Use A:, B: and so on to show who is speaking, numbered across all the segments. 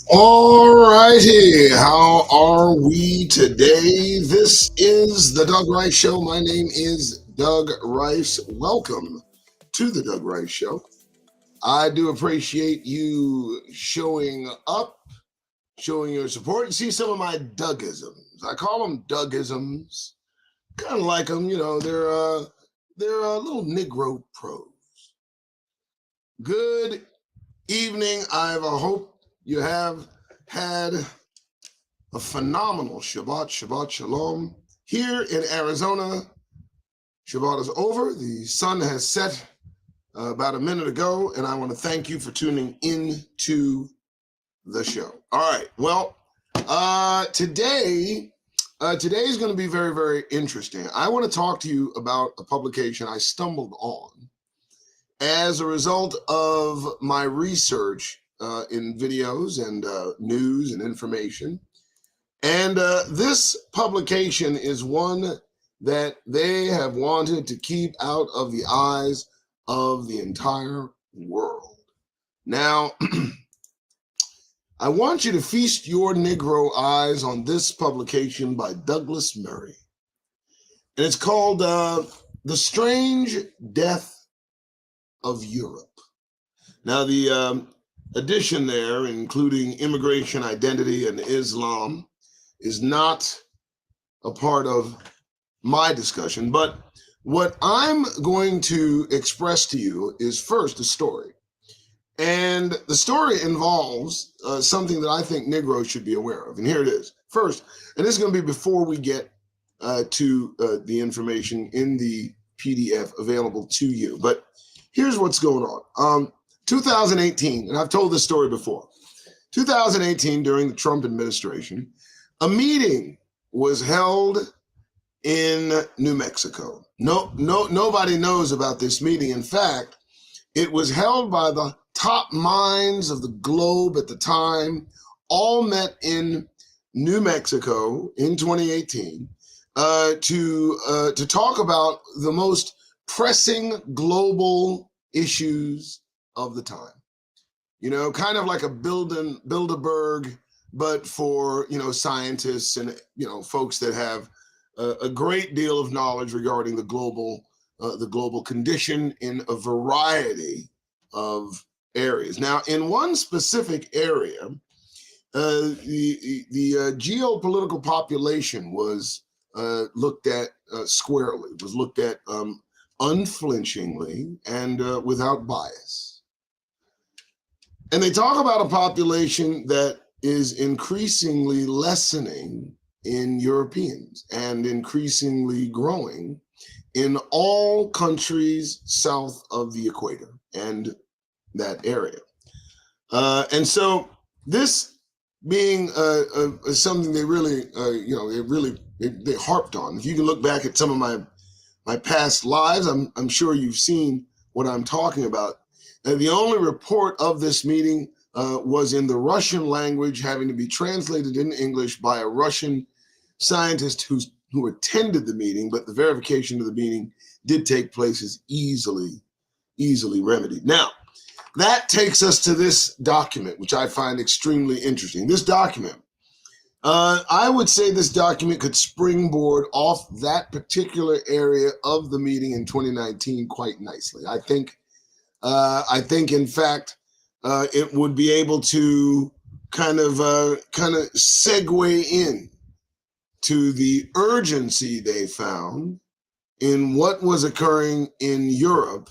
A: All righty, how are we today? This is the Doug Rice Show. My name is Doug Rice. Welcome to the Doug Rice Show. I do appreciate you showing up, showing your support, and see some of my Dougisms. I call them Dougisms, kind of like them. They're little Negro pros. Good evening. I hope you have had a phenomenal Shabbat Shalom. Here in Arizona, Shabbat is over. The sun has set about a minute ago, and I want to thank you for tuning in to the show. All right. Well, today is going to be very, very interesting. I want to talk to you about a publication I stumbled on as a result of my research in videos and news and information. And this publication is one that they have wanted to keep out of the eyes of the entire world. Now, I want you to feast your Negro eyes on this publication by Douglas Murray. And it's called The Strange Death of Europe. Now, the addition there, including immigration, identity, and Islam, is not a part of my discussion, but what I'm going to express to you is first a story. And the story involves something that I think Negroes should be aware of. And here it is. First, and this is going to be before we get to the information in the PDF available to you. But here's what's going on. 2018, and I've told this story before. 2018, during the Trump administration, a meeting was held in New Mexico. Nobody knows about this meeting. In fact, it was held by the top minds of the globe at the time, all met in New Mexico in 2018 to talk about the most pressing global issues of the time. You know, kind of like a Bilderberg, but for, scientists and, folks that have a great deal of knowledge regarding the global condition in a variety of areas. Now, in one specific area, the geopolitical population was looked at squarely, was looked at unflinchingly and without bias. And they talk about a population that is increasingly lessening in Europeans and increasingly growing in all countries south of the equator and that area. And so this being something they really, they harped on. If you can look back at some of my past lives, I'm sure you've seen what I'm talking about. And the only report of this meeting was in the Russian language, having to be translated in English by a Russian scientist who attended the meeting, but the verification of the meeting did take place is easily remedied. Now, that takes us to this document, which I find extremely interesting. This document, I would say this document could springboard off that particular area of the meeting in 2019 quite nicely. I think, in fact, it would be able to kind of segue in to the urgency they found in what was occurring in Europe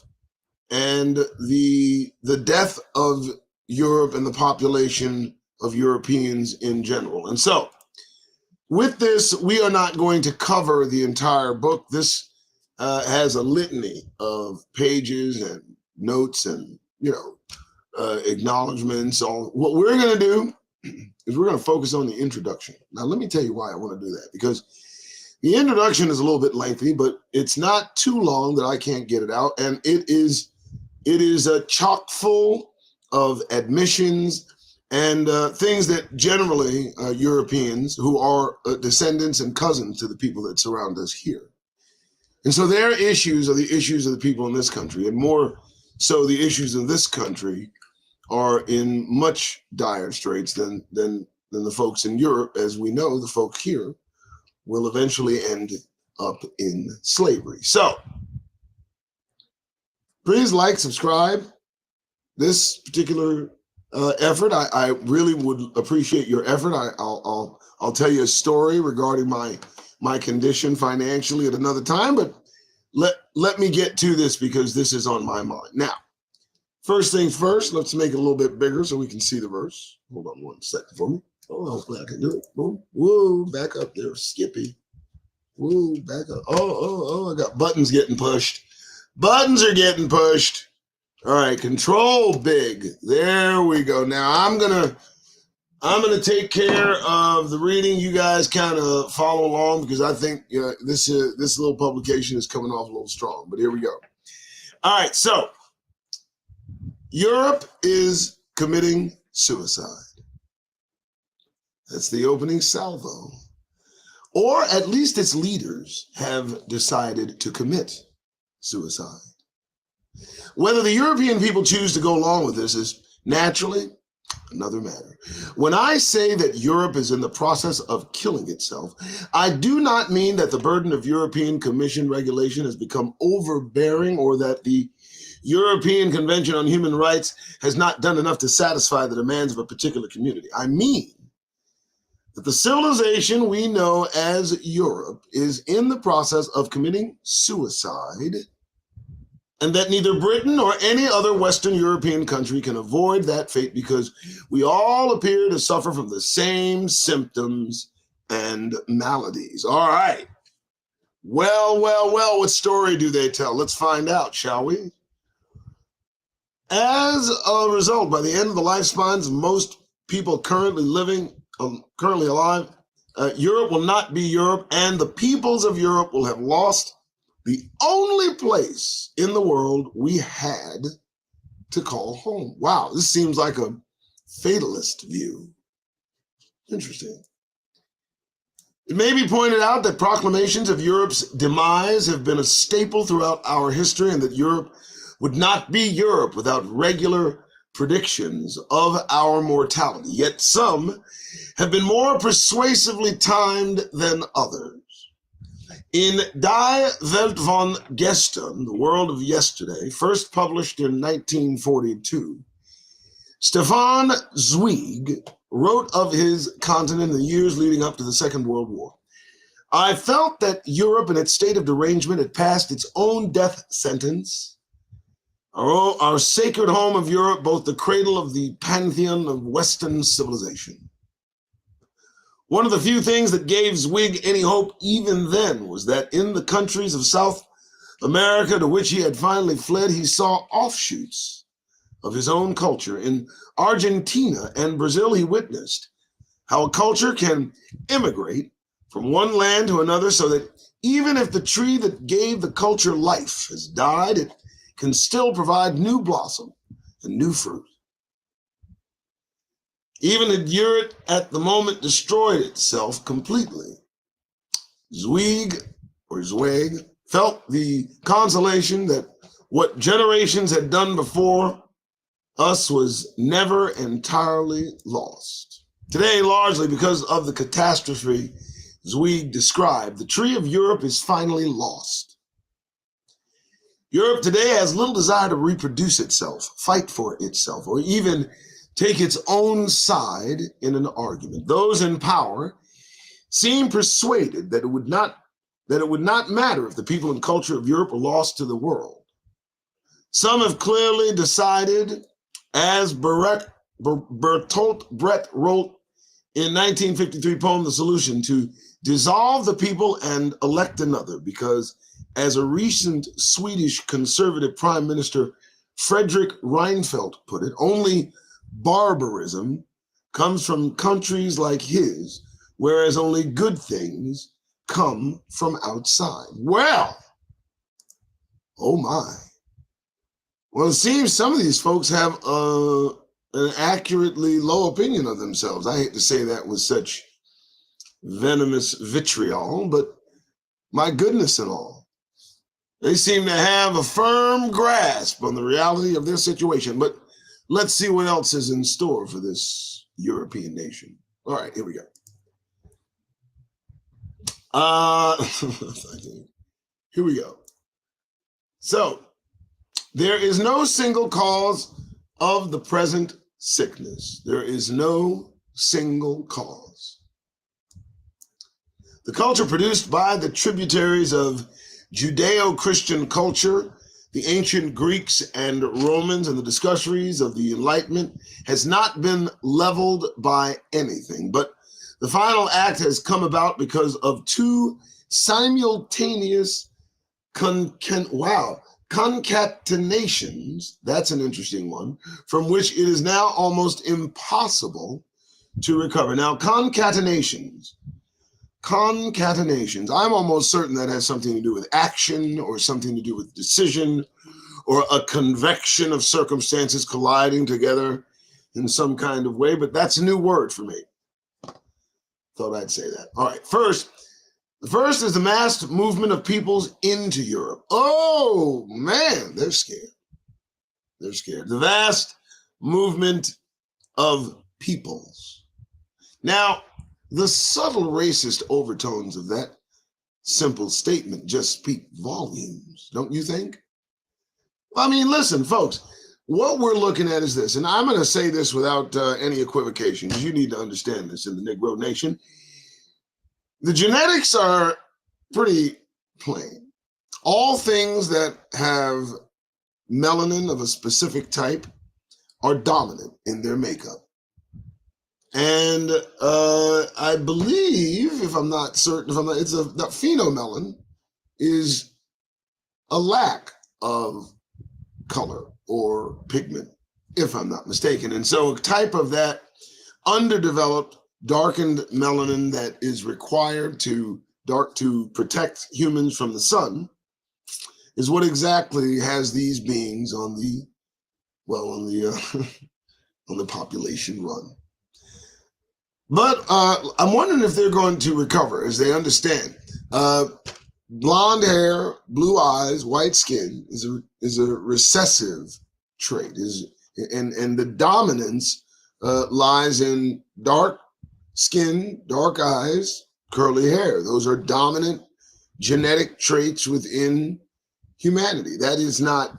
A: and the death of Europe and the population of Europeans in general. And so with this, we are not going to cover the entire book. This has a litany of pages and notes and, acknowledgments. What we're going to do is we're going to focus on the introduction. Now, let me tell you why I want to do that, because the introduction is a little bit lengthy, but it's not too long that I can't get it out. And it is chock full of admissions and things that generally Europeans who are descendants and cousins to the people that surround us here. And so their issues are the issues of the people in this country, and more so the issues in this country are in much dire straits than the folks in Europe. As we know, the folk here will eventually end up in slavery. So please like, subscribe. This particular effort, I really would appreciate your effort. I'll tell you a story regarding my condition financially at another time, but let me get to this because this is on my mind. Now, first things first, let's make it a little bit bigger so we can see the verse. Hold on one second for me. Oh, hopefully I can do it. Boom. Whoa, back up there, Skippy. Whoa, back up. Oh, I got buttons getting pushed. Buttons are getting pushed. All right, control big. There we go. Now I'm gonna take care of the reading. You guys kind of follow along because I think this little publication is coming off a little strong. But here we go. All right, so Europe is committing suicide. That's the opening salvo. Or at least its leaders have decided to commit suicide. Whether the European people choose to go along with this is naturally another matter. When I say that Europe is in the process of killing itself, I do not mean that the burden of European Commission regulation has become overbearing or that the European Convention on Human Rights has not done enough to satisfy the demands of a particular community. I mean that the civilization we know as Europe is in the process of committing suicide, and that neither Britain or any other Western European country can avoid that fate because we all appear to suffer from the same symptoms and maladies. All right. Well, what story do they tell? Let's find out, shall we? As a result, by the end of the lifespans of most people currently alive, Europe will not be Europe, and the peoples of Europe will have lost the only place in the world we had to call home. Wow, this seems like a fatalist view. Interesting. It may be pointed out that proclamations of Europe's demise have been a staple throughout our history and that Europe would not be Europe without regular predictions of our mortality. Yet some have been more persuasively timed than others. In Die Welt von Gestern, The World of Yesterday, first published in 1942, Stefan Zweig wrote of his continent in the years leading up to the Second World War. I felt that Europe in its state of derangement had passed its own death sentence. Our sacred home of Europe, both the cradle of the pantheon of Western civilization. One of the few things that gave Zweig any hope even then was that in the countries of South America to which he had finally fled, he saw offshoots of his own culture. In Argentina and Brazil, he witnessed how a culture can immigrate from one land to another so that even if the tree that gave the culture life has died, it can still provide new blossom and new fruit. Even had Europe at the moment destroyed itself completely, Zweig felt the consolation that what generations had done before us was never entirely lost. Today, largely because of the catastrophe Zweig described, the tree of Europe is finally lost. Europe today has little desire to reproduce itself, fight for itself, or even take its own side in an argument. Those in power seem persuaded that it would not matter if the people and culture of Europe were lost to the world. Some have clearly decided, as Bertolt Brecht wrote in 1953 poem, The Solution, to dissolve the people and elect another, because as a recent Swedish conservative prime minister, Fredrik Reinfeldt, put it, only barbarism comes from countries like his, whereas only good things come from outside. Well, oh my. Well, it seems some of these folks have an accurately low opinion of themselves. I hate to say that with such venomous vitriol, but my goodness and all. They seem to have a firm grasp on the reality of their situation. But let's see what else is in store for this European nation. All right, here we go. Here we go. So, there is no single cause of the present sickness. There is no single cause. The culture produced by the tributaries of Judeo-Christian culture, the ancient Greeks and Romans, and the discoveries of the Enlightenment has not been leveled by anything, but the final act has come about because of two simultaneous concatenations, that's an interesting one, from which it is now almost impossible to recover. Now, concatenations, I'm almost certain that has something to do with action or something to do with decision or a convection of circumstances colliding together in some kind of way, but that's a new word for me. Thought I'd say that. All right, the first is the mass movement of peoples into Europe. Oh, man, they're scared. They're scared. The vast movement of peoples. Now, the subtle racist overtones of that simple statement just speak volumes, don't you think? I mean, listen, folks, what we're looking at is this, and I'm going to say this without any equivocation, because you need to understand this in the Negro nation. The genetics are pretty plain. All things that have melanin of a specific type are dominant in their makeup. And I believe, if I'm not certain, that phenomelanin is a lack of color or pigment, if I'm not mistaken. And so a type of that underdeveloped darkened melanin that is required to protect humans from the sun is what exactly has these beings on the on the population run. But I'm wondering if they're going to recover as they understand. Blonde hair, blue eyes, white skin is a recessive trait. And the dominance lies in dark skin, dark eyes, curly hair. Those are dominant genetic traits within humanity. That is not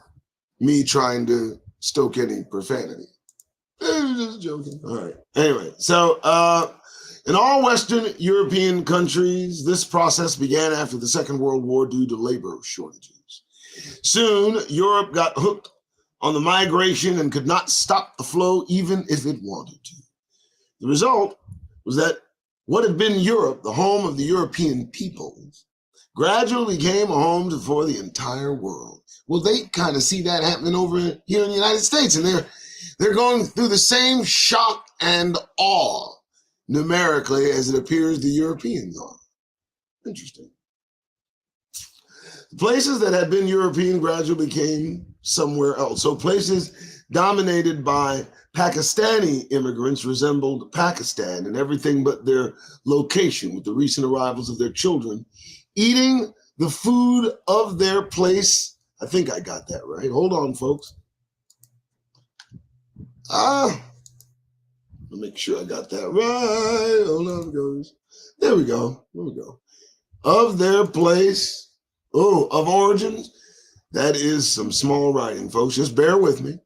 A: me trying to stoke any profanity. Just joking. All right. Anyway, so in all Western European countries, this process began after the Second World War due to labor shortages. Soon, Europe got hooked on the migration and could not stop the flow even if it wanted to. The result was that what had been Europe, the home of the European peoples, gradually became a home for the entire world. Well, they kind of see that happening over here in the United States, and they're going through the same shock and awe numerically as it appears the Europeans are. Interesting. The places that had been European gradually became somewhere else. So places dominated by Pakistani immigrants resembled Pakistan in everything but their location, with the recent arrivals of their children eating the food of their place. I think I got that right. Hold on, folks. Let me make sure I got that right. Hold on, guys. There we go. There we go. Of their place, of origins. That is some small writing, folks. Just bear with me.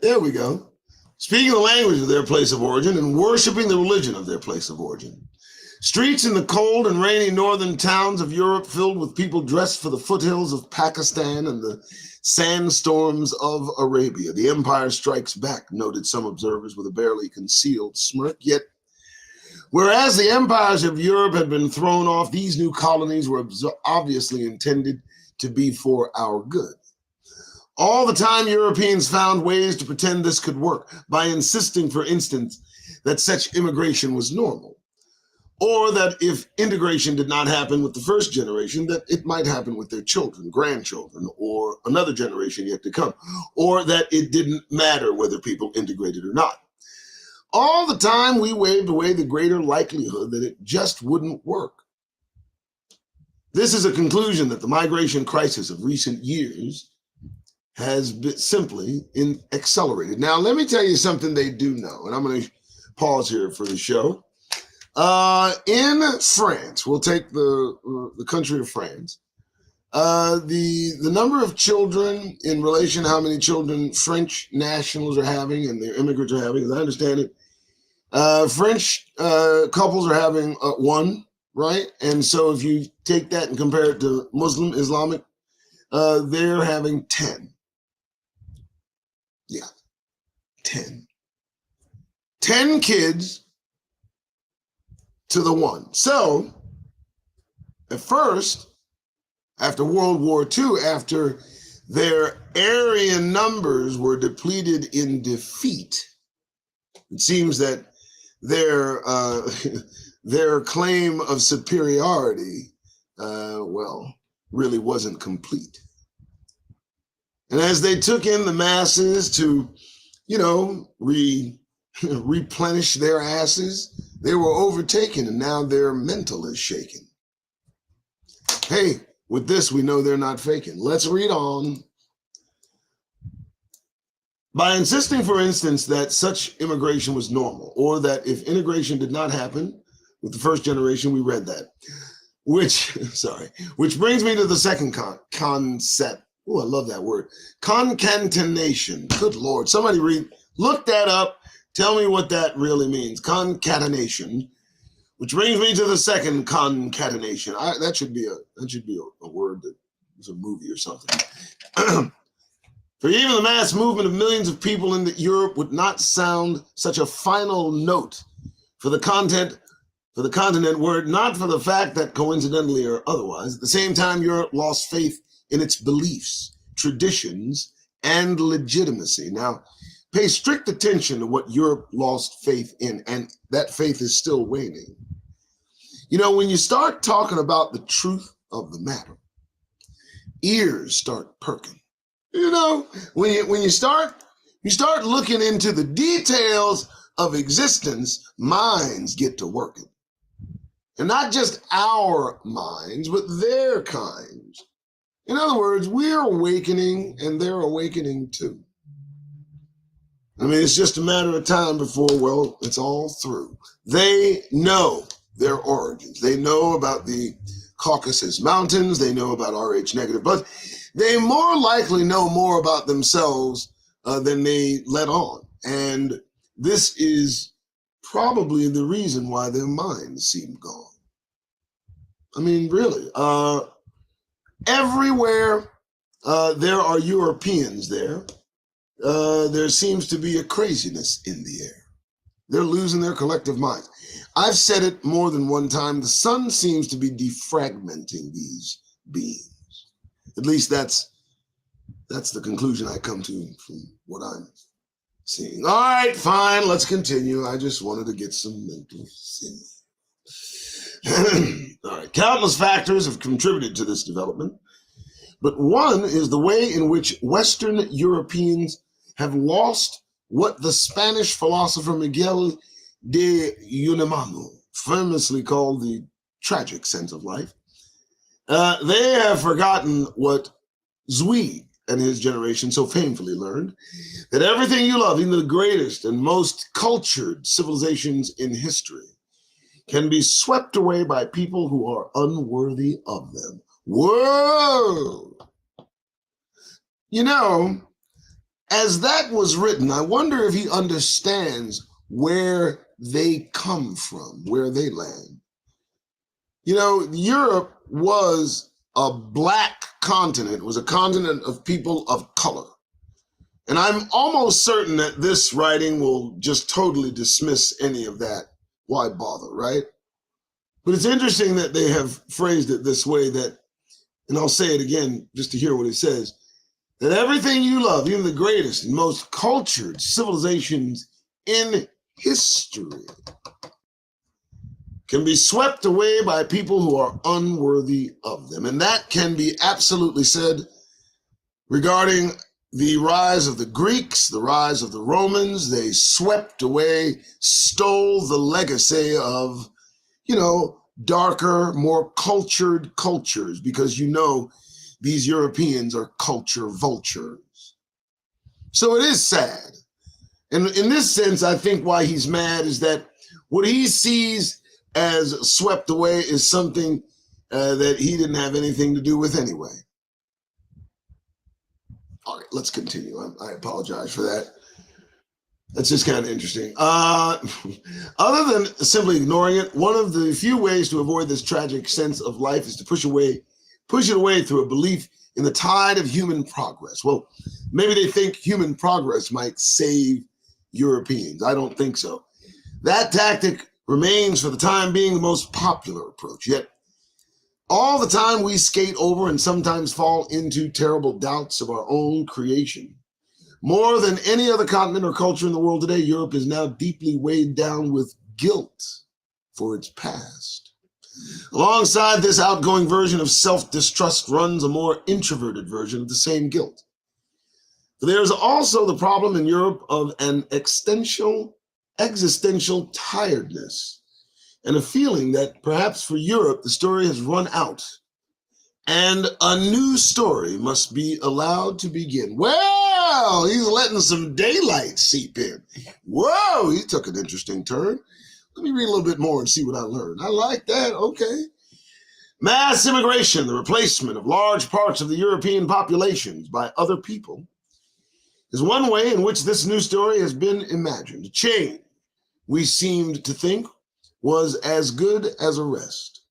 A: There we go. Speaking the language of their place of origin and worshiping the religion of their place of origin. Streets in the cold and rainy northern towns of Europe filled with people dressed for the foothills of Pakistan and the sandstorms of Arabia. The empire strikes back, noted some observers with a barely concealed smirk. Yet, whereas the empires of Europe had been thrown off, these new colonies were obviously intended to be for our good. All the time, Europeans found ways to pretend this could work by insisting, for instance, that such immigration was normal, or that if integration did not happen with the first generation, that it might happen with their children, grandchildren, or another generation yet to come, or that it didn't matter whether people integrated or not. All the time, we waved away the greater likelihood that it just wouldn't work. This is a conclusion that the migration crisis of recent years has been simply accelerated. Now, let me tell you something they do know, and I'm going to pause here for the show. In France, we'll take the country of France. The number of children in relation to how many children French nationals are having and their immigrants are having, as I understand it, French couples are having one, right? And so if you take that and compare it to Muslim, Islamic, they're having 10. Yeah, 10. 10 kids to the one. So at first, after World War II, after their Aryan numbers were depleted in defeat, it seems that their their claim of superiority, really wasn't complete. And as they took in the masses to, replenish their asses, they were overtaken, and now their mental is shaken. Hey, with this, we know they're not faking. Let's read on. By insisting, for instance, that such immigration was normal, or that if integration did not happen with the first generation, we read that. Which brings me to the second concept. Oh, I love that word. Concatenation. Good Lord. Somebody look that up. Tell me what that really means. Concatenation. Which brings me to the second concatenation. That should be a word that is a movie or something. For even the mass movement of millions of people in Europe would not sound such a final note for the continent were it not for the fact that, coincidentally or otherwise, at the same time Europe lost faith in its beliefs, traditions, and legitimacy. Now, pay strict attention to what Europe lost faith in, and that faith is still waning. When you start talking about the truth of the matter, ears start perking. When you start looking into the details of existence, minds get to working. And not just our minds, but their kinds. In other words, we're awakening and they're awakening too. I mean, it's just a matter of time before, it's all through. They know their origins. They know about the Caucasus Mountains. They know about Rh negative blood. They more likely know more about themselves than they let on. And this is probably the reason why their minds seem gone. I mean, really, everywhere there are Europeans there, there seems to be a craziness in the air. They're losing their collective minds. I've said it more than one time. The sun seems to be defragmenting these beings. At least that's the conclusion I come to from what I'm seeing. All right, fine, let's continue. I just wanted to get some mental sin. All right, countless factors have contributed to this development, but one is the way in which Western Europeans have lost what the Spanish philosopher Miguel de Unamuno famously called the tragic sense of life. They have forgotten what Zweig and his generation so painfully learned, that everything you love, even the greatest and most cultured civilizations in history, can be swept away by people who are unworthy of them. Whoa! As that was written, I wonder if he understands where they come from, where they land. Europe was a black continent, was a continent of people of color. And I'm almost certain that this writing will just totally dismiss any of that. Why bother, right? But it's interesting that they have phrased it this way, that, and I'll say it again just to hear what it says, that everything you love, even the greatest and most cultured civilizations in history, can be swept away by people who are unworthy of them. And that can be absolutely said regarding the rise of the Greeks, the rise of the Romans. They swept away, stole the legacy of, darker, more cultured cultures, because these Europeans are culture vultures. So it is sad. And in this sense, I think why he's mad is that what he sees as swept away is something that he didn't have anything to do with anyway. All right, let's continue. I apologize for that. That's just kind of interesting. Other than simply ignoring it, one of the few ways to avoid this tragic sense of life is to push it away through a belief in the tide of human progress. Well, maybe they think human progress might save Europeans. I don't think so. That tactic remains for the time being the most popular approach. Yet, all the time we skate over and sometimes fall into terrible doubts of our own creation. More than any other continent or culture in the world today, Europe is now deeply weighed down with guilt for its past. Alongside this outgoing version of self-distrust runs a more introverted version of the same guilt. There's also the problem in Europe of an existential tiredness and a feeling that perhaps for Europe the story has run out and a new story must be allowed to begin. Well, he's letting some daylight seep in. Whoa, he took an interesting turn. Let me read a little bit more and see what I learned. I like that. Okay. Mass immigration, the replacement of large parts of the European populations by other people, is one way in which this new story has been imagined. A change we seemed to think was as good as a rest.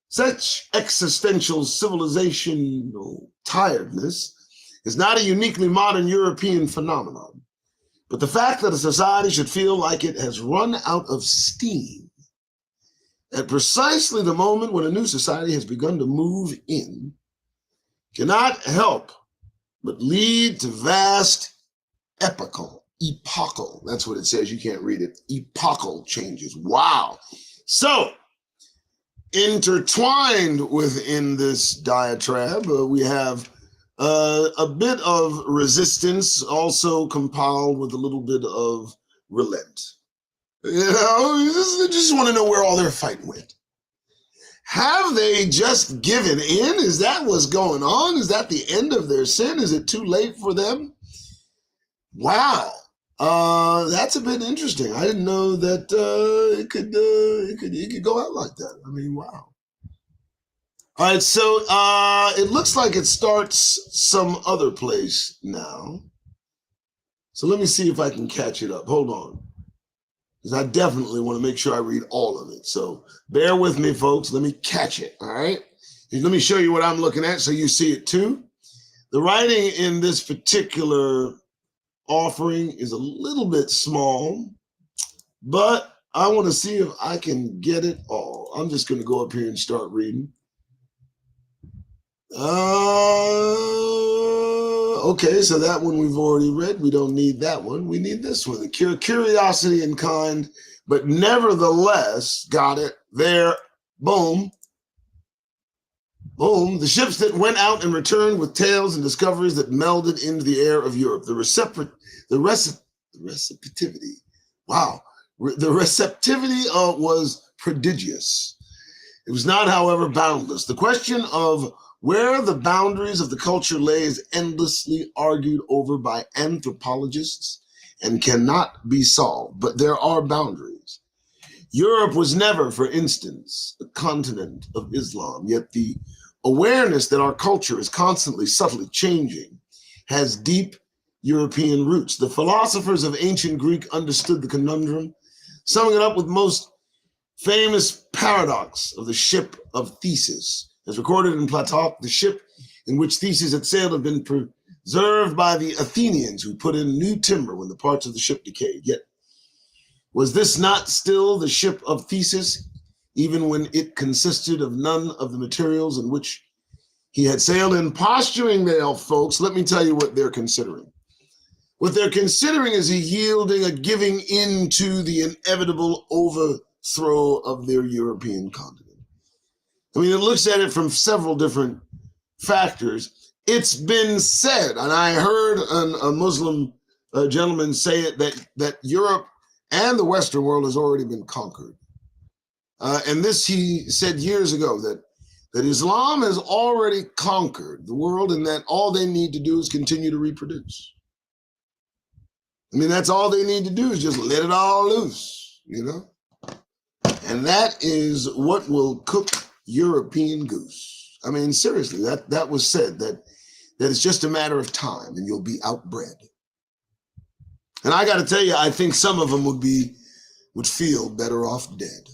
A: Such existential civilizational tiredness is not a uniquely modern European phenomenon, but the fact that a society should feel like it has run out of steam at precisely the moment when a new society has begun to move in cannot help but lead to vast epochal, that's what it says, you can't read it, epochal changes. Wow. So, intertwined within this diatribe, we have a bit of resistance, also compiled with a little bit of relent. You know, just want to know where all their fight went. Have they just given in? Is that what's going on? Is that the end of their sin? Is it too late for them? Wow. That's a bit interesting. I didn't know that it could go out like that. I mean, wow. All right, so it looks like it starts some other place now. So let me see if I can catch it up. Hold on, because I definitely want to make sure I read all of it. So bear with me, folks. Let me catch it. All right. Let me show you what I'm looking at so you see it too. The writing in this particular offering is a little bit small, but I want to see if I can get it all. I'm just going to go up here and start reading. Okay, so that one we've already read. We don't need that one. We need this one. The curiosity in kind, but nevertheless, got it there. Boom. Boom. The ships that went out and returned with tales and discoveries that melded into the air of Europe. The receptivity. Wow. The receptivity was prodigious. It was not, however, boundless. The question of where the boundaries of the culture lay is endlessly argued over by anthropologists and cannot be solved. But there are boundaries. Europe was never, for instance, a continent of Islam, yet the awareness that our culture is constantly, subtly changing has deep European roots. The philosophers of ancient Greek understood the conundrum, summing it up with most famous paradox of the ship of Theseus. As recorded in Plutarch, the ship in which Theseus had sailed had been preserved by the Athenians, who put in new timber when the parts of the ship decayed. Yet, was this not still the ship of Theseus, even when it consisted of none of the materials in which he had sailed? In posturing there, folks, let me tell you what they're considering. What they're considering is a yielding, a giving in to the inevitable overthrow of their European continent. I mean, it looks at it from several different factors. It's been said, and I heard a Muslim gentleman say it, that Europe and the Western world has already been conquered. And this he said years ago, that Islam has already conquered the world and that all they need to do is continue to reproduce. I mean, that's all they need to do is just let it all loose, you know? And that is what will cook European goose. I mean, seriously, that was said, that it's just a matter of time and you'll be outbred. And I got to tell you, I think some of them would feel better off dead.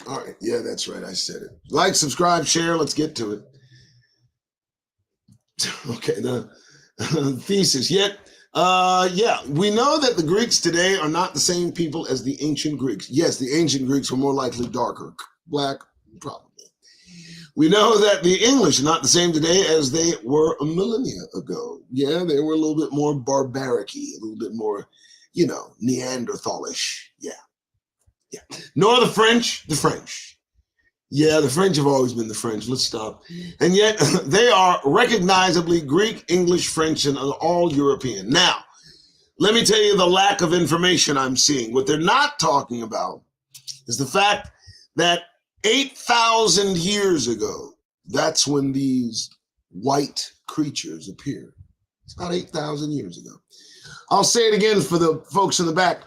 A: All right. Yeah, that's right. I said it. Like, subscribe, share. Let's get to it. Okay. The thesis. Yeah, we know that the Greeks today are not the same people as the ancient Greeks. Yes, the ancient Greeks were more likely darker, black, probably. We know that the English are not the same today as they were a millennia ago. Yeah, they were a little bit more barbaric-y, a little bit more, Neanderthalish. Yeah. Nor the French. Yeah, the French have always been the French. Let's stop. And yet they are recognizably Greek, English, French, and all European. Now, let me tell you the lack of information I'm seeing. What they're not talking about is the fact that 8,000 years ago, that's when these white creatures appeared. It's about 8,000 years ago. I'll say it again for the folks in the back.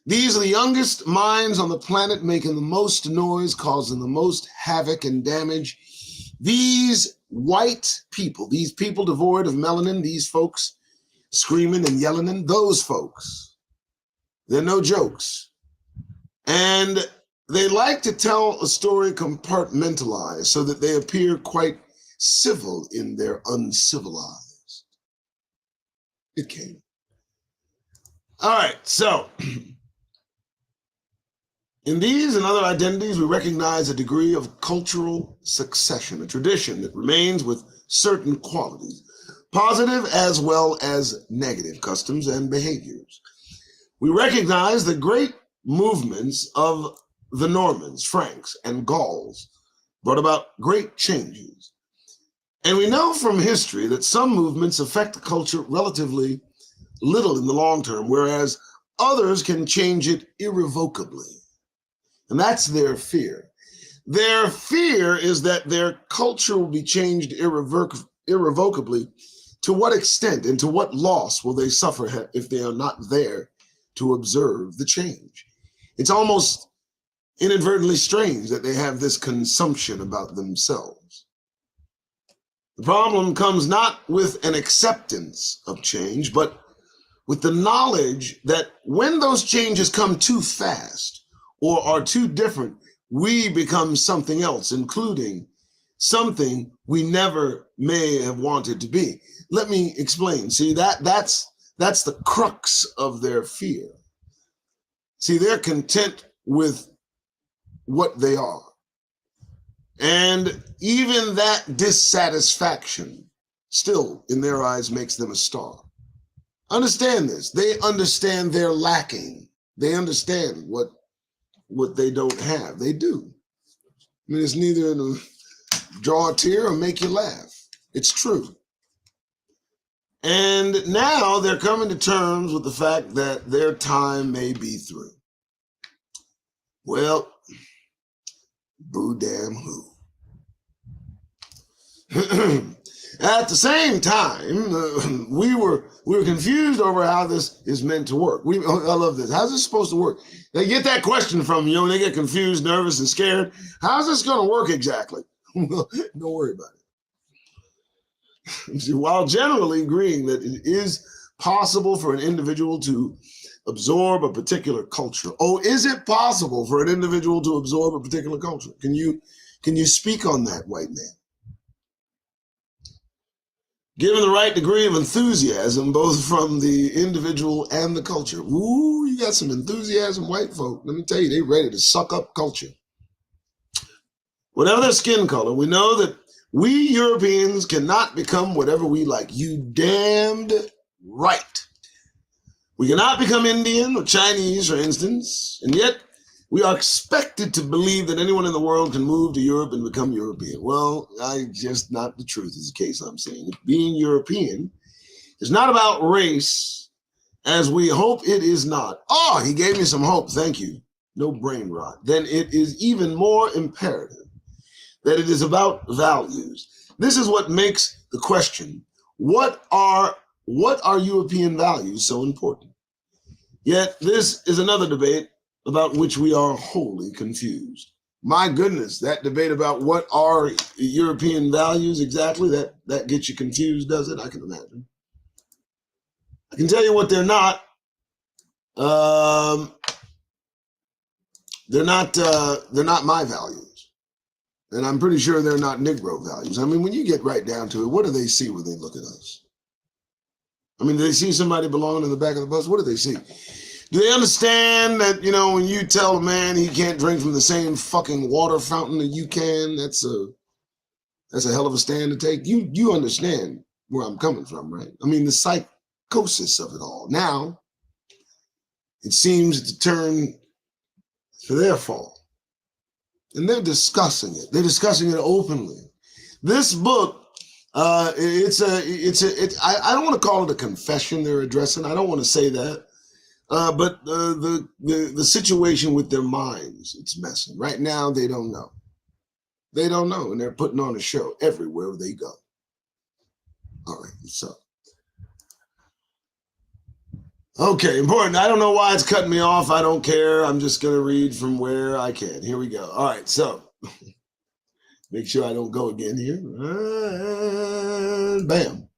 A: These are the youngest minds on the planet, making the most noise, causing the most havoc and damage. These white people, these people devoid of melanin, these folks screaming and yelling, and those folks, they're no jokes. And they like to tell a story compartmentalized so that they appear quite civil in their uncivilized. It came. All right, so in these and other identities, we recognize a degree of cultural succession, a tradition that remains with certain qualities, positive as well as negative customs and behaviors. We recognize the great movements of the Normans, Franks, and Gauls brought about great changes. And we know from history that some movements affect the culture relatively little in the long term, whereas others can change it irrevocably. And that's their fear. Their fear is that their culture will be changed irrevocably. To what extent and to what loss will they suffer if they are not there to observe the change? It's almost inadvertently strange that they have this consumption about themselves. The problem comes not with an acceptance of change, but with the knowledge that when those changes come too fast or are too different, we become something else, including something we never may have wanted to be. Let me explain. See, that's the crux of their fear. See, they're content with what they are. And even that dissatisfaction still, in their eyes, makes them a star. Understand this. They understand they're lacking. They understand what they don't have. They do. I mean, it's neither to draw a tear or make you laugh. It's true. And now they're coming to terms with the fact that their time may be through. Well, boo damn who. At the same time, we were confused over how this is meant to work. I love this. How's this supposed to work? They get that question from you, and they get confused, nervous, and scared. How's this going to work exactly? Don't worry about it. While generally agreeing that it is possible for an individual to absorb a particular culture. Oh, is it possible for an individual to absorb a particular culture? Can you speak on that, white man? Given the right degree of enthusiasm, both from the individual and the culture. Ooh, you got some enthusiasm, white folk. Let me tell you, they ready to suck up culture. Whatever their skin color, we know that we Europeans cannot become whatever we like. You damned right. We cannot become Indian or Chinese, for instance, and yet we are expected to believe that anyone in the world can move to Europe and become European. Well, just not the truth is the case, I'm saying. Being European is not about race, as we hope it is not. Oh, he gave me some hope, thank you. No brain rot. Then it is even more imperative that it is about values. This is what makes the question, what are what are European values so important? Yet this is another debate about which we are wholly confused. My goodness, that debate about what are European values exactly, that gets you confused, does it? I can imagine. I can tell you what they're not. They're not my values. And I'm pretty sure they're not Negro values. I mean, when you get right down to it, what do they see when they look at us? I mean, do they see somebody belonging in the back of the bus? What do they see? Do they understand that, you know, when you tell a man he can't drink from the same fucking water fountain that you can, that's a hell of a stand to take? You understand where I'm coming from, right? I mean, the psychosis of it all. Now, it seems to turn to their fall. And they're discussing it. They're discussing it openly. This book, I don't want to call it a confession they're addressing. I don't want to say that. But the situation with their minds, it's messing. Right now, they don't know. They don't know, and they're putting on a show everywhere they go. All right, so. Okay, important. I don't know why it's cutting me off. I don't care. I'm just going to read from where I can. Here we go. All right, so make sure I don't go again here. And bam.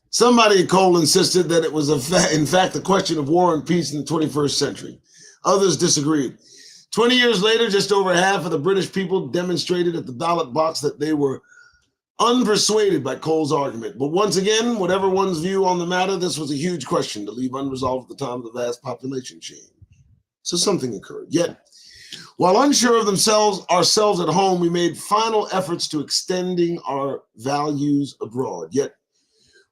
A: Somebody, Cole, insisted that it was, in fact, a question of war and peace in the 21st century. Others disagreed. 20 years later, just over half of the British people demonstrated at the ballot box that they were unpersuaded by Cole's argument. But once again, whatever one's view on the matter, this was a huge question to leave unresolved at the time of the vast population change. So something occurred. Yet, while unsure of ourselves at home, we made final efforts to extending our values abroad. Yet,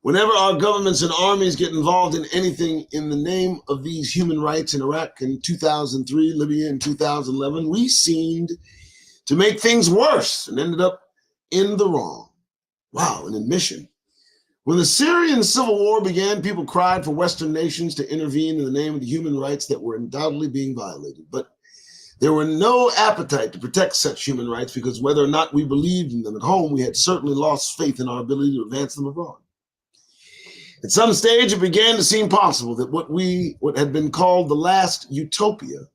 A: whenever our governments and armies get involved in anything in the name of these human rights in Iraq in 2003, Libya in 2011, we seemed to make things worse and ended up in the wrong. Wow, an admission. When the Syrian civil war began, people cried for Western nations to intervene in the name of the human rights that were undoubtedly being violated. But there were no appetite to protect such human rights because whether or not we believed in them at home, we had certainly lost faith in our ability to advance them abroad. At some stage, it began to seem possible that what had been called the last utopia,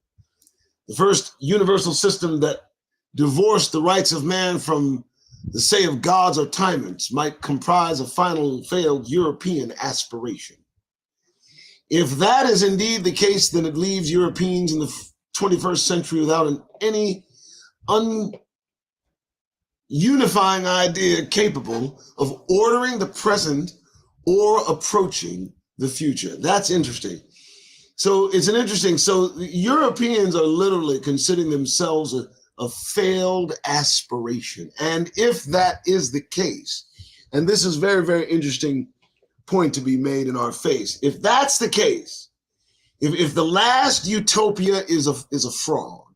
A: the first universal system that divorced the rights of man from the say of gods or tyrants, might comprise a final failed European aspiration. If that is indeed the case, then it leaves Europeans in the 21st century without any unifying idea capable of ordering the present or approaching the future. That's interesting. So Europeans are literally considering themselves a failed aspiration. And if that is the case, and this is very, very interesting point to be made in our face. If that's the case, if the last utopia is a fraud,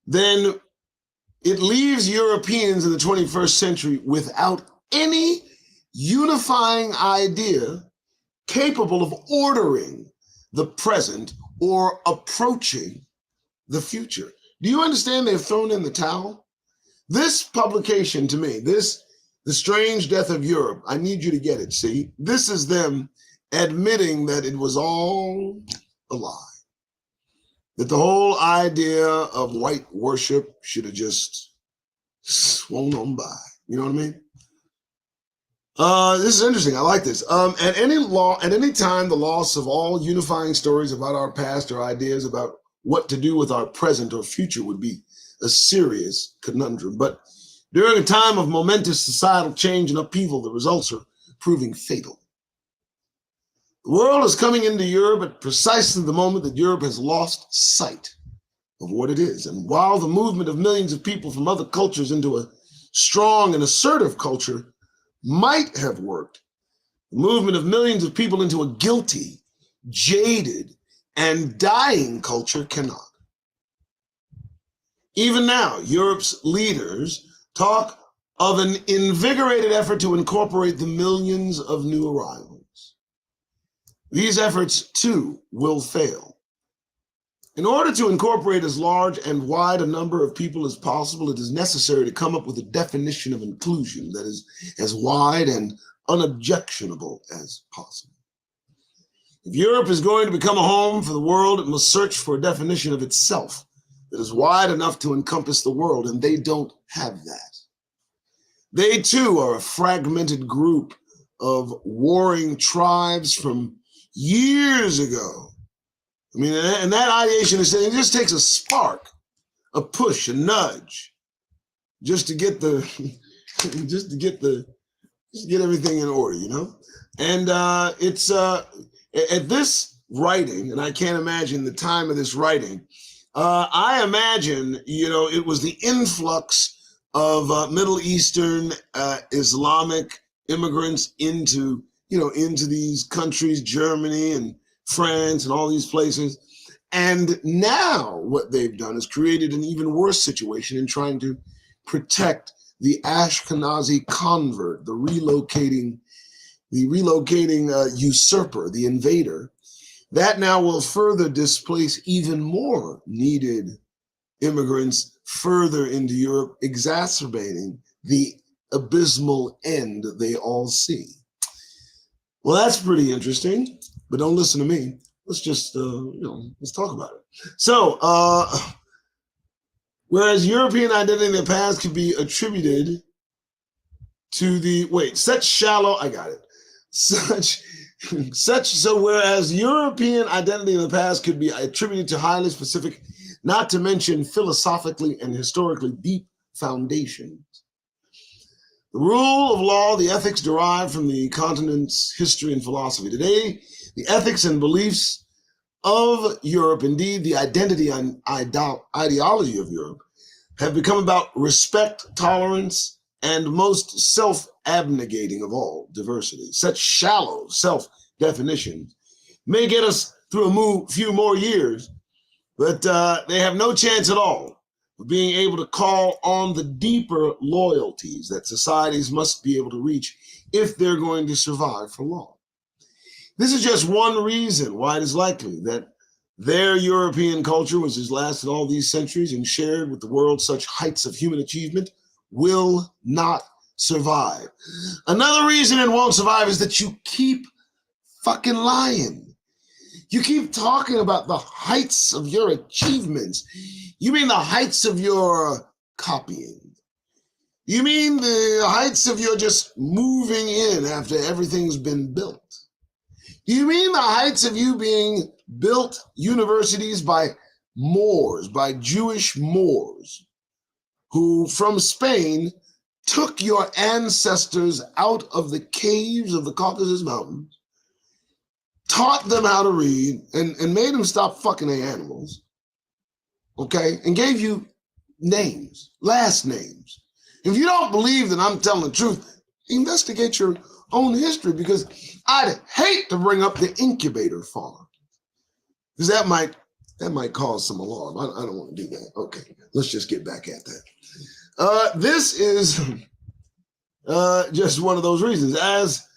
A: then it leaves Europeans in the 21st century without any unifying idea capable of ordering the present or approaching the future. Do you understand they've thrown in the towel? This publication, to me, The Strange Death of Europe, I need you to get it, see? This is them admitting that it was all a lie. That the whole idea of white worship should have just swung on by. You know what I mean? This is interesting. I like this. At any time, the loss of all unifying stories about our past or ideas about what to do with our present or future would be a serious conundrum. But during a time of momentous societal change and upheaval, the results are proving fatal. The world is coming into Europe at precisely the moment that Europe has lost sight of what it is. And while the movement of millions of people from other cultures into a strong and assertive culture might have worked, the movement of millions of people into a guilty, jaded, and dying culture cannot. Even now, Europe's leaders talk of an invigorated effort to incorporate the millions of new arrivals. These efforts, too, will fail. In order to incorporate as large and wide a number of people as possible, it is necessary to come up with a definition of inclusion that is as wide and unobjectionable as possible. If Europe is going to become a home for the world, it must search for a definition of itself that is wide enough to encompass the world, and they don't have that. They too are a fragmented group of warring tribes from years ago. I mean, and that ideation is saying it just takes a spark, a push, a nudge, just to get just to get everything in order, you know? And it's at this writing, and I can't imagine the time of this writing, I imagine, you know, it was the influx of Middle Eastern Islamic immigrants into these countries, Germany and France and all these places. And now what they've done is created an even worse situation in trying to protect the Ashkenazi convert, the relocating usurper, the invader. That now will further displace even more needed immigrants further into Europe, exacerbating the abysmal end they all see. Well, that's pretty interesting, but don't listen to me. Let's just, let's talk about it. So, whereas European identity in the past could be attributed to so whereas European identity in the past could be attributed to highly specific, not to mention philosophically and historically deep foundations. The rule of law, the ethics derived from the continent's history and philosophy. Today, the ethics and beliefs of Europe, indeed the identity and ideology of Europe, have become about respect, tolerance, and most self-abnegating of all, diversity. Such shallow self-definitions may get us through a few more years, but they have no chance at all of being able to call on the deeper loyalties that societies must be able to reach if they're going to survive for long. This is just one reason why it is likely that their European culture, which has lasted all these centuries and shared with the world such heights of human achievement, will not survive. Another reason it won't survive is that you keep fucking lying. You keep talking about the heights of your achievements. You mean the heights of your copying. You mean the heights of your just moving in after everything's been built. You mean the heights of you being built universities by Moors, by Jewish Moors, who from Spain took your ancestors out of the caves of the Caucasus Mountains, taught them how to read, and made them stop fucking their animals, okay, and gave you names, last names. If you don't believe that I'm telling the truth, investigate your own history, because I'd hate to bring up the incubator farm, because that might cause some alarm. I don't want to do that. Okay, let's just get back at that. This is just one of those reasons. As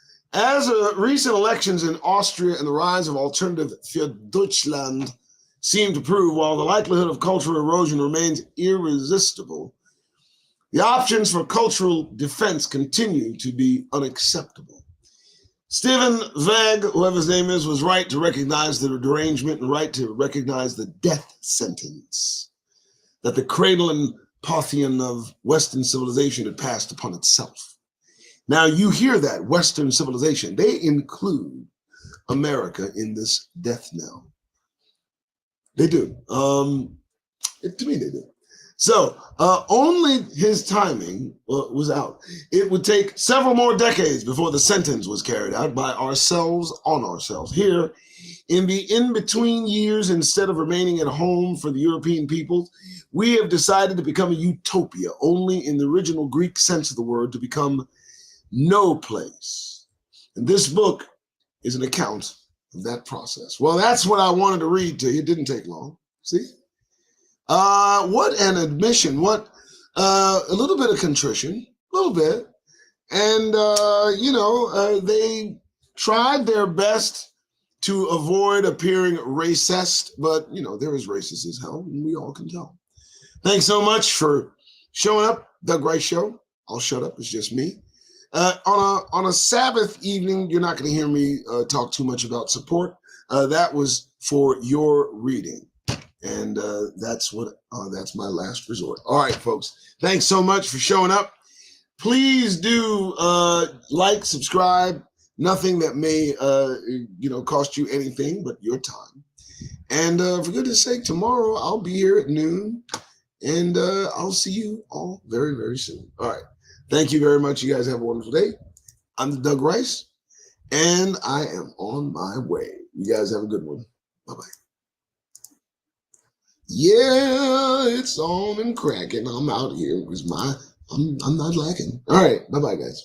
A: recent elections in Austria and the rise of Alternative für Deutschland seem to prove, while the likelihood of cultural erosion remains irresistible, the options for cultural defense continue to be unacceptable. Stephen Zweig, whoever his name is, was right to recognize the derangement and right to recognize the death sentence that the cradle and Parthian of Western civilization had passed upon itself. Now you hear that, Western civilization, they include America in this death knell. They do. To me, they do. So only his timing was out. It would take several more decades before the sentence was carried out by ourselves on ourselves. Here, in the in-between years, instead of remaining at home for the European peoples, we have decided to become a utopia, only in the original Greek sense of the word, to become no place. And this book is an account of that process. Well, that's what I wanted to read to you. It didn't take long. See? What an admission. What a little bit of contrition, a little bit. And, they tried their best to avoid appearing racist, but, they're as racist as hell, and we all can tell. Thanks so much for showing up, Doug Rice Show. I'll shut up. It's just me. On a Sabbath evening, you're not going to hear me talk too much about support. That was for your reading, and that's my last resort. All right, folks. Thanks so much for showing up. Please do like, subscribe. Nothing that may cost you anything but your time. And for goodness sake, tomorrow I'll be here at noon, and I'll see you all very, very soon. All right. Thank you very much. You guys have a wonderful day. I'm the Doug Rice, and I am on my way. You guys have a good one. Bye-bye. Yeah, it's on and cracking. I'm out here because I'm not lacking. All right. Bye-bye, guys.